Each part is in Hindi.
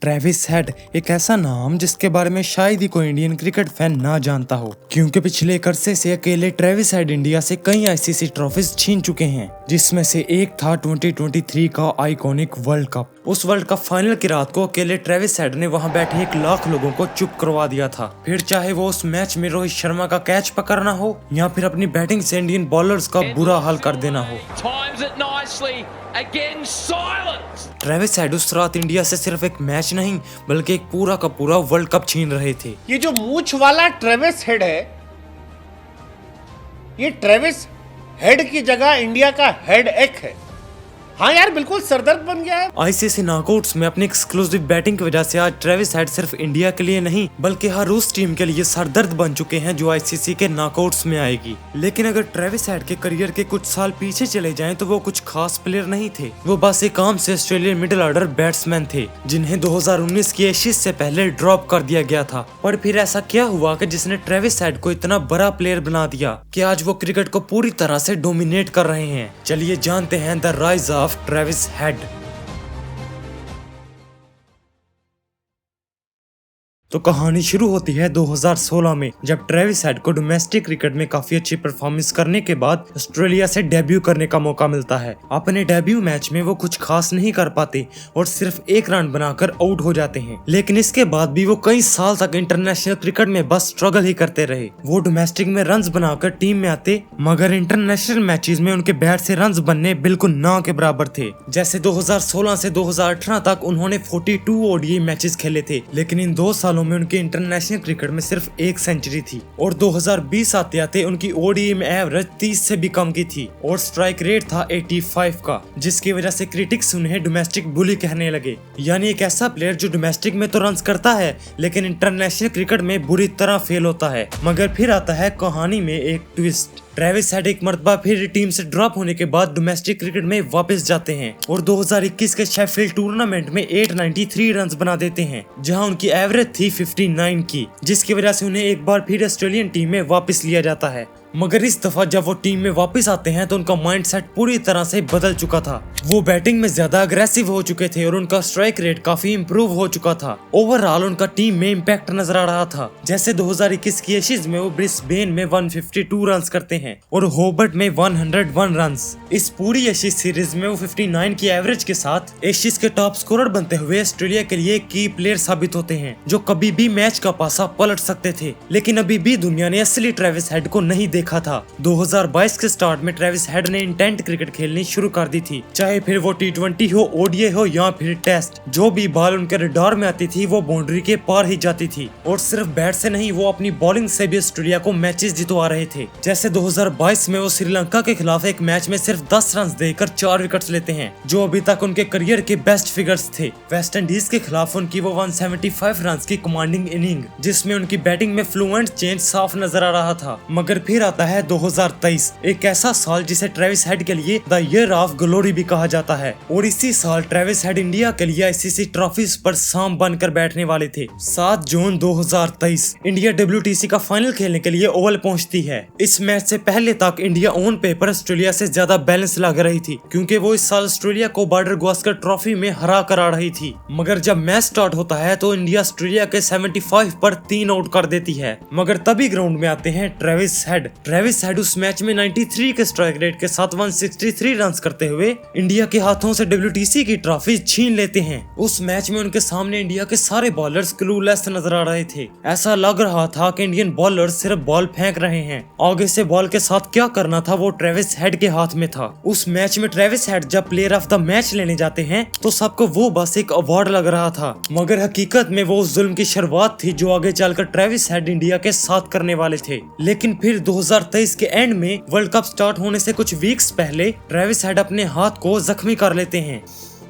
ट्रेविस हेड एक ऐसा नाम जिसके बारे में शायद ही कोई इंडियन क्रिकेट फैन ना जानता हो, क्योंकि पिछले एक अरसे से अकेले ट्रेविस हेड इंडिया से कई आईसीसी ट्रॉफीज छीन चुके हैं, जिसमें से एक था 2023 का आइकॉनिक वर्ल्ड कप। उस वर्ल्ड कप फाइनल की रात को अकेले ट्रेविस हेड ने वहां बैठे 1 लाख लोगों को चुप करवा दिया था। फिर चाहे वो उस मैच में रोहित शर्मा का कैच पकड़ना हो या फिर अपनी बैटिंग से इंडियन बॉलर्स का बुरा हाल कर देना हो। ट्रेविस हेड उस रात इंडिया से सिर्फ एक मैच नहीं बल्कि एक पूरा का पूरा वर्ल्ड कप छीन रहे थे। ये जो मूंछ वाला ट्रेविस हेड है, ये ट्रेविस हेड की जगह इंडिया का हेड एक है। हाँ यार, बिल्कुल सरदर्द बन गया है। आईसीसी नॉकआउट्स में अपनी एक्सक्लूसिव बैटिंग की वजह से आज ट्रेविस हेड सिर्फ इंडिया के लिए नहीं बल्कि हर उस टीम के लिए सरदर्द बन चुके हैं जो आईसीसी के नॉकआउट्स में आएगी। लेकिन अगर ट्रेविस हेड के करियर के कुछ साल पीछे चले जाएं तो वो कुछ खास प्लेयर नहीं थे। वो बस एक आम से ऑस्ट्रेलियन मिडिल ऑर्डर बैट्समैन थे जिन्हें 2019 की एशेज से पहले ड्रॉप कर दिया गया था। पर फिर ऐसा क्या हुआ कि जिसने ट्रेविस हेड को इतना बड़ा प्लेयर बना दिया कि आज वो क्रिकेट को पूरी तरह से डोमिनेट कर रहे हैं। चलिए जानते हैं the rise of Travis head. तो कहानी शुरू होती है 2016 में, जब ट्रेविस हेड को डोमेस्टिक क्रिकेट में काफी अच्छी परफॉर्मेंस करने के बाद ऑस्ट्रेलिया से डेब्यू करने का मौका मिलता है। अपने डेब्यू मैच में वो कुछ खास नहीं कर पाते और सिर्फ 1 रन बनाकर आउट हो जाते हैं। लेकिन इसके बाद भी वो कई साल तक इंटरनेशनल क्रिकेट में बस स्ट्रगल ही करते रहे। वो डोमेस्टिक में रन्स बनाकर टीम में आते, मगर इंटरनेशनल मैचेस में उनके बैट से रन्स बनने बिल्कुल ना के बराबर थे। जैसे 2016 से 2018 तक उन्होंने 42 ओडीआई मैचेस खेले थे, लेकिन इन 2 सालों में उनके इंटरनेशनल क्रिकेट में सिर्फ 1 सेंचुरी थी और 2020 आते आते उनकी ओडीआई में एवरेज 30 से भी कम की थी और स्ट्राइक रेट था 85 का, जिसकी वजह से क्रिटिक्स उन्हें डोमेस्टिक बुली कहने लगे। यानी एक ऐसा प्लेयर जो डोमेस्टिक में तो रन्स करता है लेकिन इंटरनेशनल क्रिकेट में बुरी तरह फेल होता है। मगर फिर आता है कहानी में एक ट्विस्ट। ट्रेविस हेड एक मरतबा फिर टीम से ड्रॉप होने के बाद डोमेस्टिक क्रिकेट में वापस जाते हैं और 2021 के शेफील्ड टूर्नामेंट में 893 रन्स बना देते हैं, जहां उनकी एवरेज थी 59 की, जिसकी वजह से उन्हें एक बार फिर ऑस्ट्रेलियन टीम में वापस लिया जाता है। मगर इस दफा जब वो टीम में वापस आते हैं तो उनका माइंडसेट पूरी तरह से बदल चुका था। वो बैटिंग में ज्यादा अग्रेसिव हो चुके थे और उनका स्ट्राइक रेट काफी इंप्रूव हो चुका था। ओवरऑल उनका टीम में इम्पैक्ट नजर आ रहा था। जैसे 2021 की एशेज में वो ब्रिस्बेन में 152 रन्स करते हैं और होबर्ट में 101 रन्स। इस पूरी एशेज सीरीज में वो 59 की एवरेज के साथ एशेज के टॉप स्कोरर बनते हुए ऑस्ट्रेलिया के लिए की प्लेयर साबित होते हैं, जो कभी भी मैच का पासा पलट सकते थे। लेकिन अभी भी दुनिया ने असली ट्रेविस हेड को नहीं देखा था। 2022 के स्टार्ट में ट्रेविस हेड ने इंटेंट क्रिकेट खेलनी शुरू कर दी थी, चाहे फिर वो T20 हो, ओडीआई हो या फिर टेस्ट। जो भी बॉल उनके रडार में आती थी वो बाउंड्री के पार ही जाती थी और सिर्फ बैट से नहीं, वो अपनी बॉलिंग से भी ऑस्ट्रेलिया को मैचेस जितवा रहे थे। जैसे 2022 में वो श्रीलंका के खिलाफ एक मैच में सिर्फ 10 रन देकर 4 विकेट्स लेते हैं, जो अभी तक उनके करियर के बेस्ट फिगर्स थे। वेस्ट इंडीज के खिलाफ उनकी वो 175 रन की कमांडिंग इनिंग, जिसमें उनकी बैटिंग में फ्लुएंट चेंज साफ नजर आ रहा था। मगर फिर आता है 2023, एक ऐसा साल जिसे ट्रेविस हेड के लिए द ईयर ऑफ ग्लोरी भी कहा जाता है। और इसी साल ट्रेविस हेड इंडिया के लिए आईसीसी ट्रॉफीज पर सांप बनकर बैठने वाले थे। 7 जून 2023 इंडिया WTC का फाइनल खेलने के लिए ओवल पहुंचती है। इस मैच से पहले तक इंडिया ऑन पेपर ऑस्ट्रेलिया से ज्यादा बैलेंस लग रही थी, क्योंकि वो इस साल ऑस्ट्रेलिया को बॉर्डर गावस्कर ट्रॉफी में हरा कर आ रही थी। मगर जब मैच स्टार्ट होता है तो इंडिया ऑस्ट्रेलिया के 75 पर 3 आउट कर देती है। मगर तभी ग्राउंड में आते हैं ट्रेविस हेड। ट्रेविस हेड उस मैच में 93 के स्ट्राइक रेट के साथ 163 रन्स करते हुए इंडिया के हाथों से WTC की ट्रॉफी छीन लेते हैं। उस मैच में उनके सामने इंडिया के सारे बॉलर्स क्लूलेस नजर आ रहे थे। ऐसा लग रहा था कि इंडियन बॉलर्स सिर्फ बॉल फेंक रहे हैं, आगे से बॉल के साथ क्या करना था वो ट्रेविस हेड के हाथ में था। उस मैच में ट्रेविस हेड जब प्लेयर ऑफ द मैच लेने जाते हैं तो सबको वो बस एक अवार्ड लग रहा था, मगर हकीकत में वो उस जुल्म की शुरुआत थी जो आगे चलकर ट्रेविस हेड इंडिया के साथ करने वाले थे। लेकिन फिर 2023 के एंड में वर्ल्ड कप स्टार्ट होने से कुछ वीक्स पहले ट्रेविस हेड अपने हाथ को जख्मी कर लेते हैं,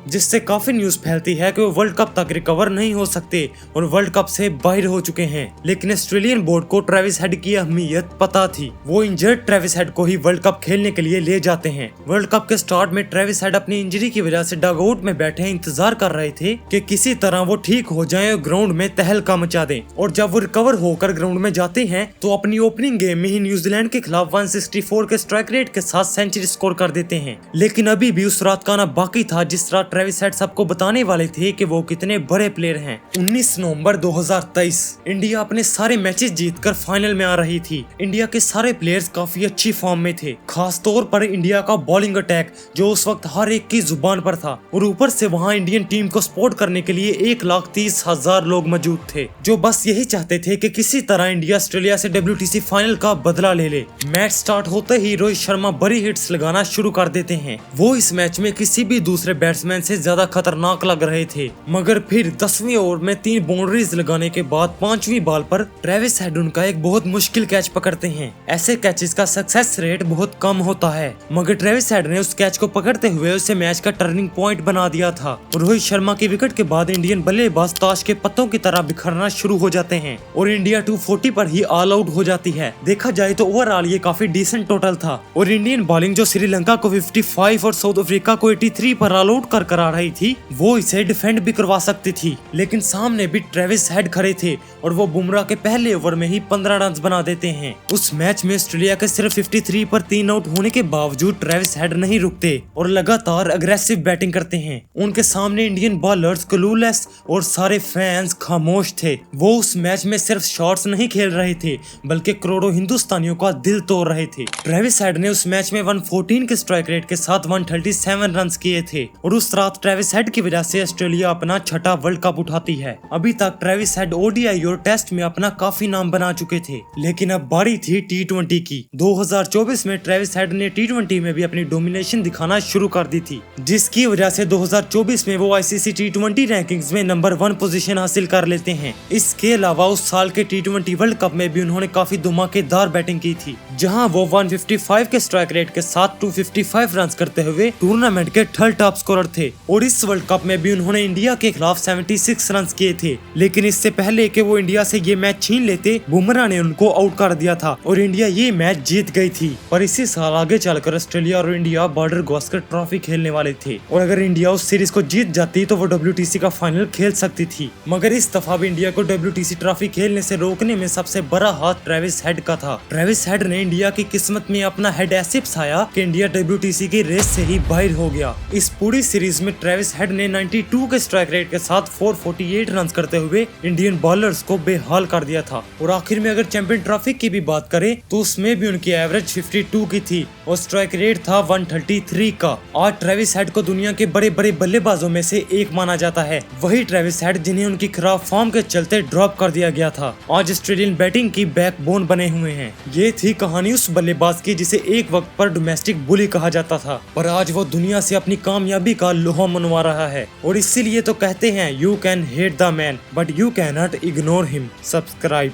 जिससे काफी न्यूज फैलती है कि वो वर्ल्ड कप तक रिकवर नहीं हो सकते और वर्ल्ड कप से बाहर हो चुके हैं। लेकिन ऑस्ट्रेलियन बोर्ड को ट्रेविस हेड की अहमियत पता थी। वो इंजर्ड ट्रेविस हेड को ही वर्ल्ड कप खेलने के लिए ले जाते हैं। वर्ल्ड कप के स्टार्ट में ट्रेविस हेड अपनी इंजरी की वजह से डग आउट में बैठे इंतजार कर रहे थे कि किसी तरह वो ठीक हो जाए और ग्राउंड में तहलका मचा दें। और जब वो रिकवर होकर ग्राउंड में जाते हैं तो अपनी ओपनिंग गेम में ही न्यूजीलैंड के खिलाफ 164 के स्ट्राइक रेट के साथ सेंचुरी स्कोर कर देते हैं। लेकिन अभी भी उस रात का आना बाकी था जिस रात ट्रेविस हेड सबको बताने वाले थे कि वो कितने बड़े प्लेयर हैं। 19 नवंबर 2023 इंडिया अपने सारे मैचेस जीतकर फाइनल में आ रही थी। इंडिया के सारे प्लेयर्स काफी अच्छी फॉर्म में थे, खास तौर पर इंडिया का बॉलिंग अटैक जो उस वक्त हर एक की जुबान पर था, और ऊपर से वहां इंडियन टीम को सपोर्ट करने के लिए 1,30,000 लोग मौजूद थे जो बस यही चाहते थे कि किसी तरह इंडिया ऑस्ट्रेलिया से WTC फाइनल का बदला ले ले। मैच स्टार्ट होते ही रोहित शर्मा बड़ी हिट्स लगाना शुरू कर देते हैं। वो इस मैच में किसी भी दूसरे बैट्समैन से ज्यादा खतरनाक लग रहे थे, मगर फिर 10वीं ओवर में 3 बाउंड्रीज लगाने के बाद 5वीं बॉल पर ट्रेविस हेड उनका एक बहुत मुश्किल कैच पकड़ते हैं। ऐसे कैचेस का सक्सेस रेट बहुत कम होता है, मगर ट्रेविस हेड ने उस कैच को पकड़ते हुए उसे मैच का टर्निंग पॉइंट बना दिया था। रोहित शर्मा की विकेट के बाद इंडियन बल्लेबाज ताश के पत्तों की तरह बिखरना शुरू हो जाते हैं और इंडिया 240 पर ही ऑल आउट हो जाती है। देखा जाए तो ओवरऑल ये काफी डिसेंट टोटल था और इंडियन बॉलिंग जो श्रीलंका को 55 और साउथ अफ्रीका को 83 पर ऑल आउट कर करा रही थी, वो इसे डिफेंड भी करवा सकती थी, लेकिन सामने भी ट्रेविस हेड खड़े थे और वो बुमराह के पहले ओवर में ही 15 रन बना देते हैं। उस मैच में ऑस्ट्रेलिया के सिर्फ 53 पर 3 आउट होने के बावजूद ट्रेविस हेड नहीं रुकते और लगातार अग्रेसिव बैटिंग करते हैं। उनके सामने इंडियन बॉलर्स क्लूलेस और सारे फैंस खामोश थे। वो उस मैच में सिर्फ शॉट्स नहीं खेल रहे थे बल्कि करोड़ों हिंदुस्तानियों का दिल तोड़ रहे थे। ट्रेविस हेड ने उस मैच में 114 के स्ट्राइक रेट के साथ 137 रन किए थे और उस रात ट्रेविस हेड की वजह से ऑस्ट्रेलिया अपना छठा वर्ल्ड कप उठाती है। अभी तक ट्रेविस हेड ODI और टेस्ट में अपना काफी नाम बना चुके थे, लेकिन अब बारी थी T20 की। 2024 में ट्रेविस हेड ने T20 में भी अपनी डोमिनेशन दिखाना शुरू कर दी थी, जिसकी वजह से 2024 में वो ICC T20 रैंकिंग्स में नंबर 1 पोजीशन हासिल कर लेते हैं। इसके अलावा उस साल के T20 वर्ल्ड कप में भी उन्होंने काफी धमाकेदार बैटिंग की थी, जहां वो 155 के स्ट्राइक रेट के साथ 255 रन करते हुए टूर्नामेंट के थर्ड टॉप स्कोरर थे। और इस वर्ल्ड कप में भी उन्होंने इंडिया के खिलाफ 76 रन किए थे, लेकिन इससे पहले कि वो इंडिया से ये मैच छीन लेते, बुमराह ने उनको आउट कर दिया था और इंडिया ये मैच जीत गई थी। पर इसी साल आगे चलकर ऑस्ट्रेलिया और इंडिया बॉर्डर गावस्कर ट्रॉफी खेलने वाले थे और अगर इंडिया उस सीरीज को जीत जाती तो वो WTC का फाइनल खेल सकती थी। मगर इस दफा भी इंडिया को WTC ट्रॉफी खेलने से रोकने में सबसे बड़ा हाथ ट्रेविस हेड का था। ट्रेविस हेड ने इंडिया की किस्मत में अपना हेड ऐसे फंसाया कि इंडिया WTC की रेस से ही बाहर हो गया। इस पूरी सीरीज में ट्रेविस हेड ने 92 के स्ट्राइक रेट के साथ 448 रन करते हुए इंडियन बॉलर्स को बेहाल कर दिया था। और आखिर में अगर चैंपियन ट्रॉफी की भी बात करें तो उसमें भी उनकी एवरेज 52 की थी और स्ट्राइक रेट था 133 का। आज ट्रेविस हेड को दुनिया के बड़े बड़े बल्लेबाजों में से एक माना जाता है। वही ट्रेविस हेड जिन्हें उनकी खराब फॉर्म के चलते ड्रॉप कर दिया गया था, आज ऑस्ट्रेलियन बैटिंग की बैकबोन बने हुए हैं। ये थी कहानी उस बल्लेबाज की जिसे एक वक्त पर डोमेस्टिक बुली कहा जाता था, पर आज वो दुनिया से अपनी कामयाबी का लोहा मनवा रहा है। और इसीलिए तो कहते हैं you can hate the man but you can not ignore him. Subscribe.